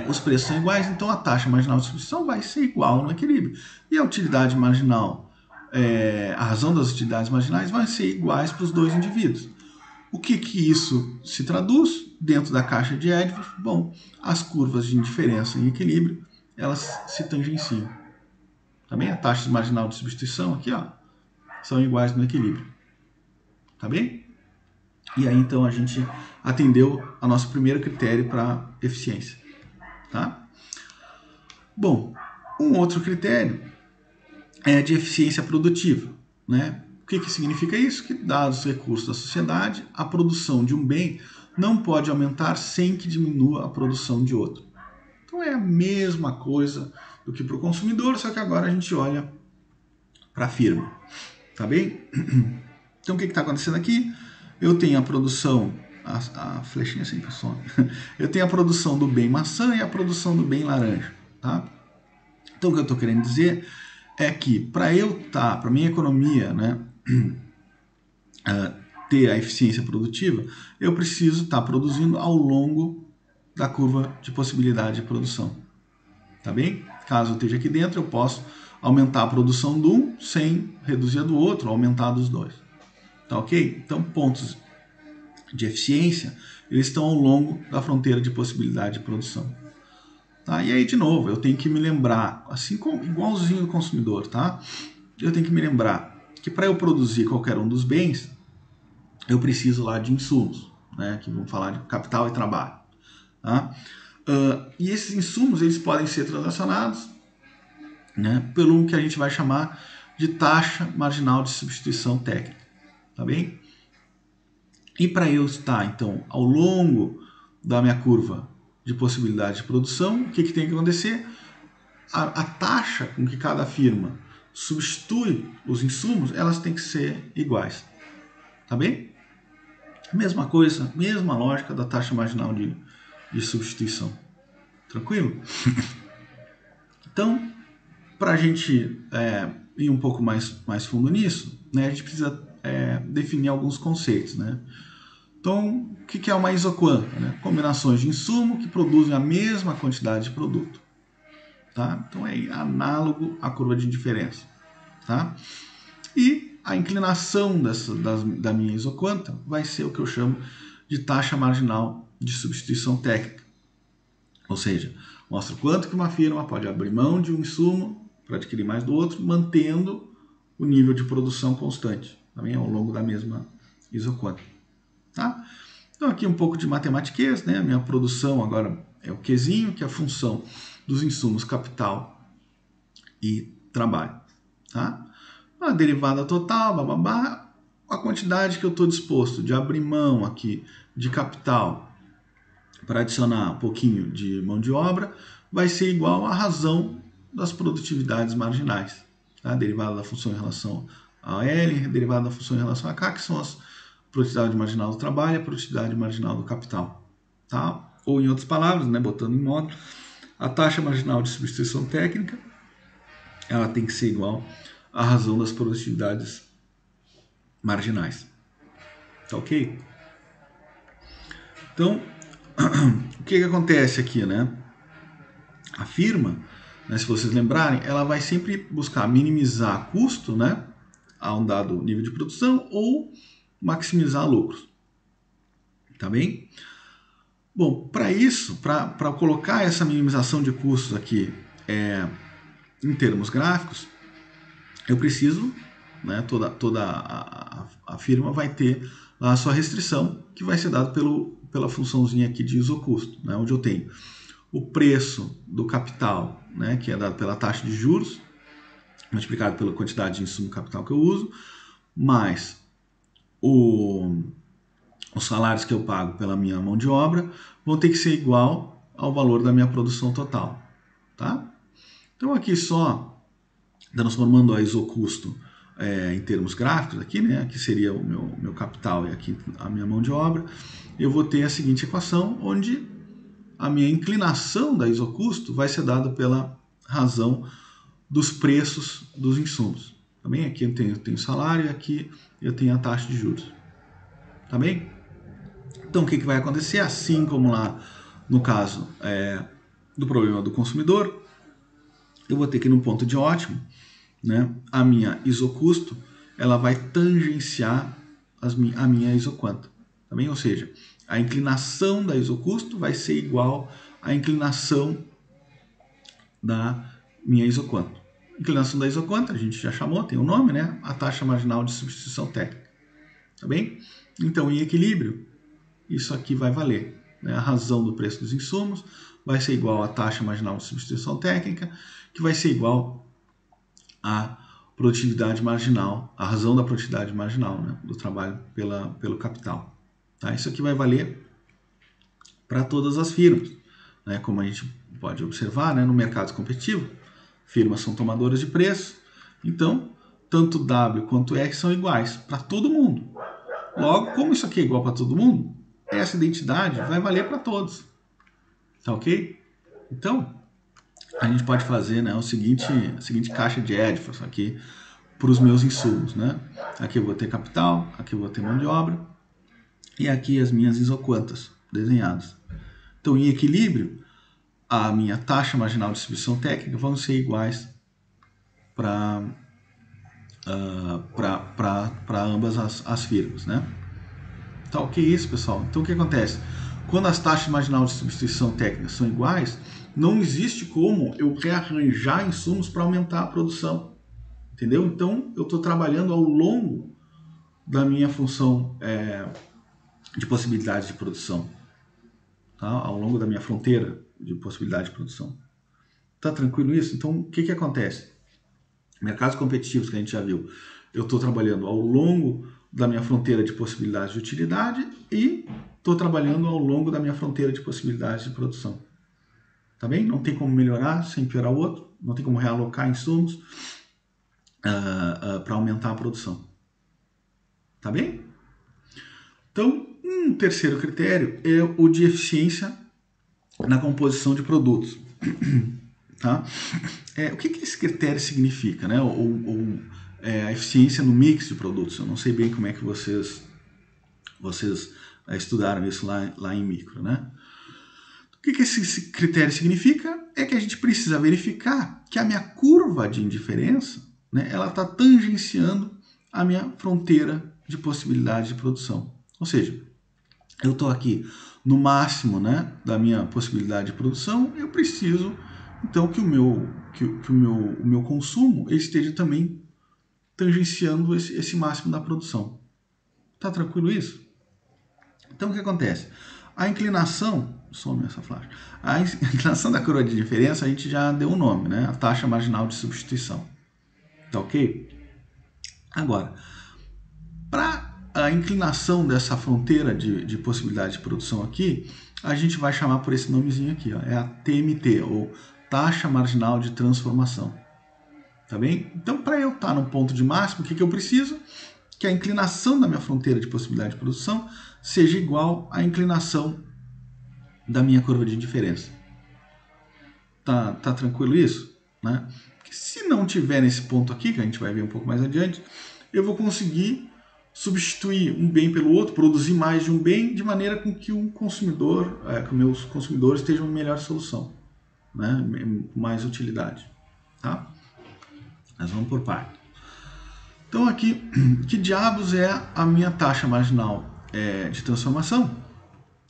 os preços são iguais, então a taxa marginal de substituição vai ser igual no equilíbrio. E a utilidade marginal, a razão das utilidades marginais vai ser iguais para os dois indivíduos. O que isso se traduz dentro da caixa de Edwards? Bom, as curvas de indiferença em equilíbrio, elas se tangenciam. Também a taxa marginal de substituição aqui, ó, são iguais no equilíbrio. Tá bem? E aí, então, a gente atendeu a nosso primeiro critério para eficiência. Tá? Bom, um outro critério é de eficiência produtiva, né? O que significa isso? Que, dados os recursos da sociedade, a produção de um bem não pode aumentar sem que diminua a produção de outro. Então é a mesma coisa do que para o consumidor, só que agora a gente olha para a firma. Tá bem? Então o que está acontecendo aqui? Eu tenho a produção, a flechinha sempre some. Eu tenho a produção do bem maçã e a produção do bem laranja. Tá? Então o que eu estou querendo dizer é que para para minha economia, né, ter a eficiência produtiva, eu preciso estar produzindo ao longo da curva de possibilidade de produção. Tá bem? Caso eu esteja aqui dentro, eu posso aumentar a produção de um sem reduzir a do outro, aumentar dos dois. Tá ok? Então, pontos de eficiência, eles estão ao longo da fronteira de possibilidade de produção. Tá? E aí, de novo, eu tenho que me lembrar, assim como igualzinho do consumidor, tá? Eu tenho que me lembrar que para eu produzir qualquer um dos bens, eu preciso lá de insumos, né? Que vamos falar de capital e trabalho. Tá? E esses insumos, eles podem ser transacionados, né, pelo que a gente vai chamar de taxa marginal de substituição técnica. Tá bem? E para eu estar, então, ao longo da minha curva de possibilidade de produção, o que tem que acontecer? A taxa com que cada firma substitui os insumos, elas têm que ser iguais. Tá bem? Mesma coisa, mesma lógica da taxa marginal de substituição. Tranquilo? Então, para a gente ir um pouco mais fundo nisso, né, a gente precisa definir alguns conceitos. Né? Então, o que é uma isoquanta? Né? Combinações de insumo que produzem a mesma quantidade de produto. Tá? Então, é análogo à curva de indiferença. Tá? E a inclinação da minha isoquanta vai ser o que eu chamo de taxa marginal de substituição técnica. Ou seja, mostra quanto que uma firma pode abrir mão de um insumo para adquirir mais do outro, mantendo o nível de produção constante, também ao longo da mesma isoquanta. Tá? Então aqui um pouco de matematiquez, né? A minha produção agora é o Qzinho, que é a função dos insumos capital e trabalho. Tá? A derivada total, bababá, a quantidade que eu estou disposto de abrir mão aqui de capital para adicionar um pouquinho de mão de obra vai ser igual à razão das produtividades marginais. Tá? A derivada da função em relação a L, a derivada da função em relação a K, que são as produtividade marginal do trabalho e a produtividade marginal do capital. Tá? Ou, em outras palavras, né, botando em modo, a taxa marginal de substituição técnica ela tem que ser igual à razão das produtividades marginais. Tá ok? Então, o que acontece aqui, né? A firma, né, se vocês lembrarem, ela vai sempre buscar minimizar custo, né, a um dado nível de produção ou maximizar lucros. Tá bem? Bom, para isso, para colocar essa minimização de custos aqui em termos gráficos, eu preciso, né, toda a firma vai ter a sua restrição, que vai ser dada pela funçãozinha aqui de isocusto, né, onde eu tenho o preço do capital, né, que é dado pela taxa de juros, multiplicado pela quantidade de insumo capital que eu uso, mais os salários que eu pago pela minha mão de obra vão ter que ser igual ao valor da minha produção total. Tá? Então aqui só transformando a isocusto em termos gráficos, aqui, né, aqui seria o meu capital e aqui a minha mão de obra, eu vou ter a seguinte equação, onde a minha inclinação da isocusto vai ser dada pela razão dos preços dos insumos. Também aqui eu tenho salário e aqui eu tenho a taxa de juros. Tá bem? Então o que vai acontecer? Assim como lá no caso do problema do consumidor, eu vou ter que no ponto de ótimo, né, a minha isocusto ela vai tangenciar a minha isoquanta. Tá bem? Ou seja, a inclinação da isocusto vai ser igual à inclinação da minha isoquanta. A inclinação da isoquanta, a gente já chamou, tem um nome, né? A taxa marginal de substituição técnica. Tá bem? Então, em equilíbrio, isso aqui vai valer. Né? A razão do preço dos insumos vai ser igual à taxa marginal de substituição técnica, que vai ser igual à produtividade marginal, a razão da produtividade marginal, né? Do trabalho pelo capital. Tá? Isso aqui vai valer para todas as firmas. Né? Como a gente pode observar, né? No mercado competitivo, firmas são tomadoras de preço, então tanto W quanto R são iguais para todo mundo. Logo, como isso aqui é igual para todo mundo, essa identidade vai valer para todos. Tá ok? Então, a gente pode fazer, né, a seguinte caixa de Edwards aqui para os meus insumos. Né? Aqui eu vou ter capital, aqui eu vou ter mão de obra e aqui as minhas isoquantas desenhadas. Então, em equilíbrio, a minha taxa marginal de distribuição técnica vão ser iguais para ambas as firmas, né? Tá ok isso, pessoal? Então o que acontece? Quando as taxas marginais de substituição técnica são iguais, não existe como eu rearranjar insumos para aumentar a produção, entendeu? Então eu estou trabalhando ao longo da minha função de possibilidades de produção, tá? Ao longo da minha fronteira de possibilidade de produção. Tá tranquilo isso? Então o que acontece? Mercados competitivos que a gente já viu, eu estou trabalhando ao longo da minha fronteira de possibilidades de utilidade e estou trabalhando ao longo da minha fronteira de possibilidades de produção. Tá bem? Não tem como melhorar sem piorar o outro, não tem como realocar insumos para aumentar a produção. Tá bem? Então, um terceiro critério é o de eficiência na composição de produtos. Tá? O que esse critério significa? Né? A eficiência no mix de produtos. Eu não sei bem como é que vocês estudaram isso lá em micro, né? O que esse critério significa? É que a gente precisa verificar que a minha curva de indiferença, né, ela está tangenciando a minha fronteira de possibilidade de produção. Ou seja, eu estou aqui no máximo, né, da minha possibilidade de produção, eu preciso então que o meu consumo esteja também tangenciando esse máximo da produção. Tá tranquilo isso? Então o que acontece? A inclinação, some essa flash, a inclinação da curva de diferença a gente já deu um nome, né? A taxa marginal de substituição. Tá ok? Agora, para a inclinação dessa fronteira de possibilidade de produção aqui, a gente vai chamar por esse nomezinho aqui, ó, é a TMT, ou taxa marginal de transformação. Tá bem? Então, para eu estar no ponto de máximo, o que eu preciso? Que a inclinação da minha fronteira de possibilidade de produção seja igual à inclinação da minha curva de diferença. Tá tranquilo isso? Né? Se não tiver nesse ponto aqui, que a gente vai ver um pouco mais adiante, eu vou conseguir substituir um bem pelo outro, produzir mais de um bem, de maneira com que o consumidor, que meus consumidores estejam em melhor solução, né? Mais utilidade. Tá? Nós vamos por parte. Então aqui, que diabos é a minha taxa marginal de transformação?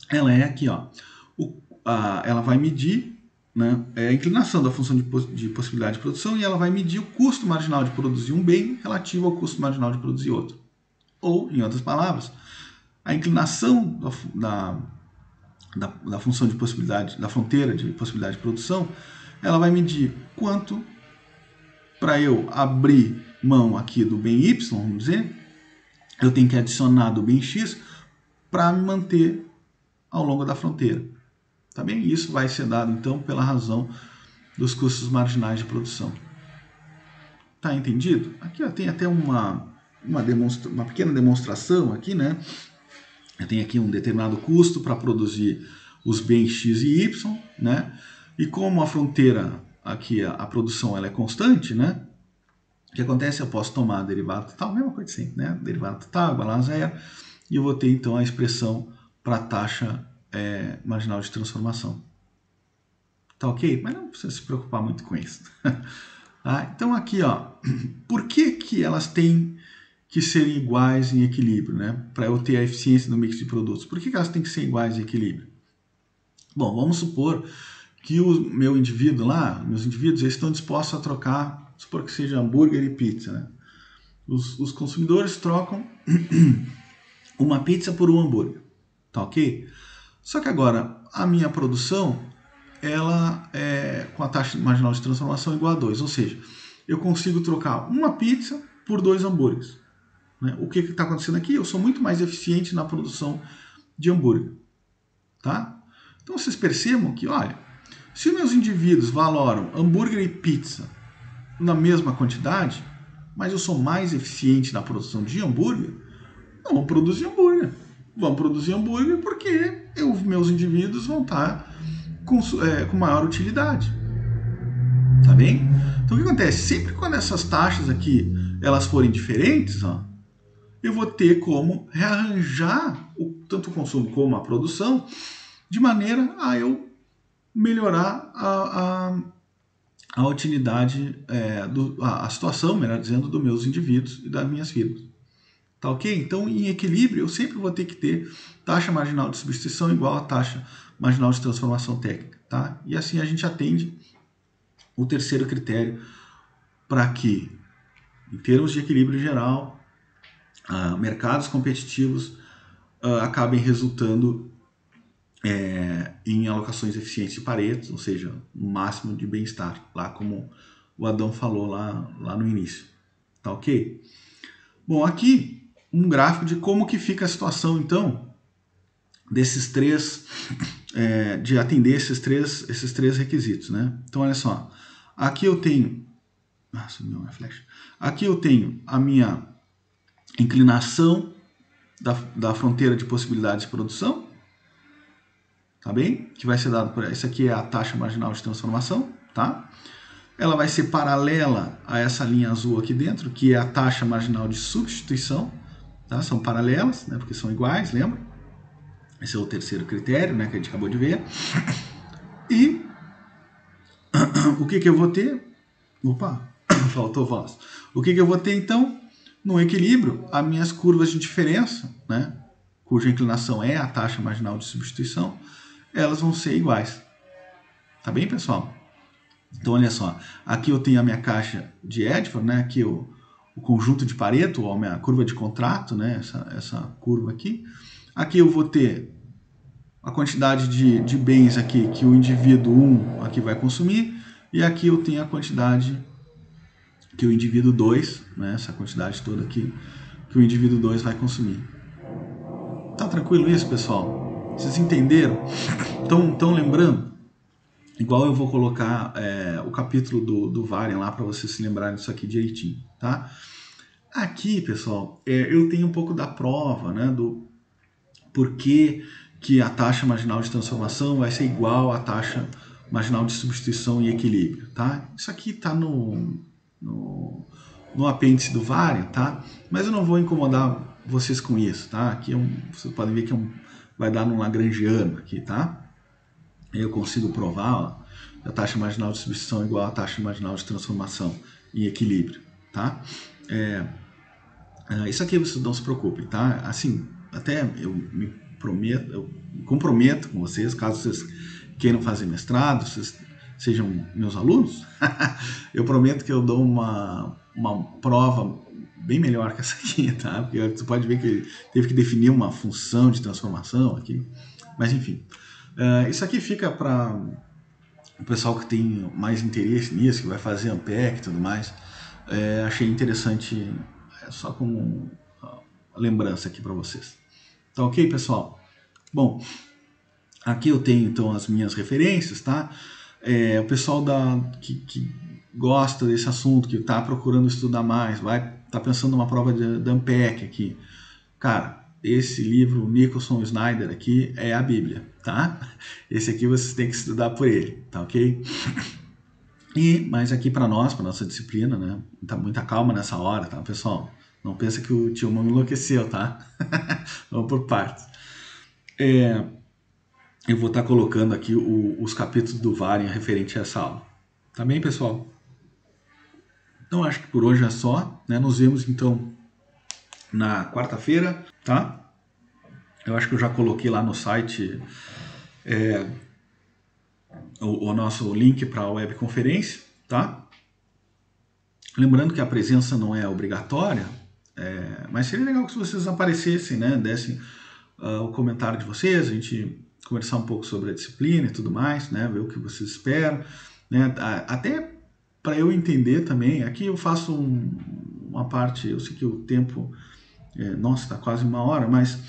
Ela é aqui, ó. Ela vai medir, né, a inclinação da função de possibilidade de produção e ela vai medir o custo marginal de produzir um bem relativo ao custo marginal de produzir outro. Ou, em outras palavras, a inclinação da função de possibilidade, da fronteira de possibilidade de produção, ela vai medir quanto para eu abrir mão aqui do bem Y, vamos dizer, eu tenho que adicionar do bem X para me manter ao longo da fronteira. Tá bem? Isso vai ser dado, então, pela razão dos custos marginais de produção. Tá entendido? Aqui ó, tem até uma pequena demonstração aqui, né? Eu tenho aqui um determinado custo para produzir os bens X e Y, né? E como a fronteira aqui, a produção ela é constante, né? O que acontece? Eu posso tomar derivado total, mesma coisa sempre, né? Derivado total igual a zero, e eu vou ter então a expressão para a taxa marginal de transformação. Tá ok? Mas não precisa se preocupar muito com isso. Tá? Então aqui, ó, por que elas têm que serem iguais em equilíbrio, né? Para eu ter a eficiência do mix de produtos. Por que elas têm que ser iguais em equilíbrio? Bom, vamos supor que meus indivíduos eles estão dispostos a trocar, supor que seja hambúrguer e pizza, né? Os consumidores trocam uma pizza por um hambúrguer, tá ok? Só que agora, a minha produção, ela é com a taxa marginal de transformação igual a 2, ou seja, eu consigo trocar uma pizza por 2 hambúrgueres. Né? O que está acontecendo aqui? Eu sou muito mais eficiente na produção de hambúrguer. Tá? Então vocês percebam que, olha, se meus indivíduos valoram hambúrguer e pizza na mesma quantidade, mas eu sou mais eficiente na produção de hambúrguer, vamos produzir hambúrguer. Vamos produzir hambúrguer porque meus indivíduos vão estar com maior utilidade. Tá bem? Então o que acontece? Sempre quando essas taxas aqui elas forem diferentes, ó, eu vou ter como rearranjar tanto o consumo como a produção de maneira a eu melhorar a utilidade, a situação, melhor dizendo, dos meus indivíduos e das minhas firmas. Tá ok? Então, em equilíbrio, eu sempre vou ter que ter taxa marginal de substituição igual a taxa marginal de transformação técnica. Tá? E assim a gente atende o terceiro critério para que, em termos de equilíbrio geral, mercados competitivos acabem resultando em alocações eficientes de Pareto, ou seja, o máximo de bem-estar, lá como o Adão falou lá no início. Tá ok? Bom, aqui um gráfico de como que fica a situação, então, desses três, de atender esses três requisitos, né? Então, olha só, aqui eu tenho, sumiu minha flecha. Aqui eu tenho a minha inclinação da fronteira de possibilidades de produção, tá bem? Que vai ser dado por essa aqui é a taxa marginal de transformação, tá? Ela vai ser paralela a essa linha azul aqui dentro, que é a taxa marginal de substituição, tá? São paralelas, né? Porque são iguais, lembra? Esse é o terceiro critério, né, que a gente acabou de ver. E o que eu vou ter? Opa, faltou voz. O que eu vou ter, então? No equilíbrio, as minhas curvas de diferença, né, cuja inclinação é a taxa marginal de substituição, elas vão ser iguais. Tá bem, pessoal? Então, olha só. Aqui eu tenho a minha caixa de Edvards, né, aqui o conjunto de Pareto, ou a minha curva de contrato, né, essa curva aqui. Aqui eu vou ter a quantidade de bens aqui que o indivíduo 1 aqui vai consumir, e aqui eu tenho a quantidade que o indivíduo 2, né, essa quantidade toda aqui, que o indivíduo 2 vai consumir. Tá tranquilo isso, pessoal? Vocês entenderam? Estão lembrando? Igual eu vou colocar o capítulo do Varian lá para vocês se lembrarem disso aqui direitinho, tá? Aqui, pessoal, eu tenho um pouco da prova, né, do porquê que a taxa marginal de transformação vai ser igual à taxa marginal de substituição e equilíbrio, tá? Isso aqui está no apêndice do Varian, tá? Mas eu não vou incomodar vocês com isso, tá? Aqui vocês podem ver que vai dar num lagrangiano aqui, tá? Eu consigo provar, ó, a taxa marginal de substituição é igual à taxa marginal de transformação em equilíbrio, tá? Isso aqui vocês não se preocupem, tá? Assim, até eu me comprometo com vocês, caso vocês queiram fazer mestrado, vocês sejam meus alunos, eu prometo que eu dou uma prova bem melhor que essa aqui, tá? Porque você pode ver que teve que definir uma função de transformação aqui, mas enfim. Isso aqui fica para o pessoal que tem mais interesse nisso, que vai fazer Ampec e tudo mais. Achei interessante, só como lembrança aqui para vocês. Tá ok, pessoal? Bom, aqui eu tenho então as minhas referências, tá? O pessoal que gosta desse assunto, que está procurando estudar mais, tá pensando numa prova de Ampec aqui. Cara, esse livro, Nicholson Snyder aqui, é a Bíblia, tá? Esse aqui vocês têm que estudar por ele, tá ok? Mas aqui para nós, para nossa disciplina, né? Tá muita calma nessa hora, tá, pessoal? Não pensa que o tio Mão enlouqueceu, tá? Vamos por partes. Eu vou estar colocando aqui os capítulos do Varian referente a essa aula. Tá bem, pessoal? Então, acho que por hoje é só, né? Nos vemos, então, na quarta-feira, tá? Eu acho que eu já coloquei lá no site o nosso link para a webconferência, tá? Lembrando que a presença não é obrigatória, mas seria legal que vocês aparecessem, né? Dessem o comentário de vocês, a gente conversar um pouco sobre a disciplina e tudo mais, né? Ver o que vocês esperam, né? Até para eu entender também, aqui eu faço uma parte, eu sei que o tempo, nossa, está quase 1 hora, mas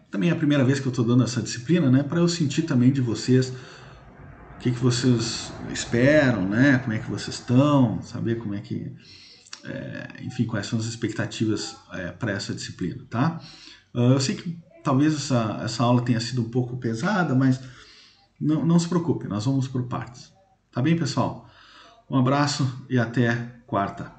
também é a primeira vez que eu estou dando essa disciplina, né? Para eu sentir também de vocês o que vocês esperam, né? Como é que vocês estão, saber como é que, enfim, quais são as expectativas para essa disciplina, tá? Eu sei que talvez essa aula tenha sido um pouco pesada, mas não se preocupe, nós vamos por partes. Tá bem, pessoal? Um abraço e até quarta.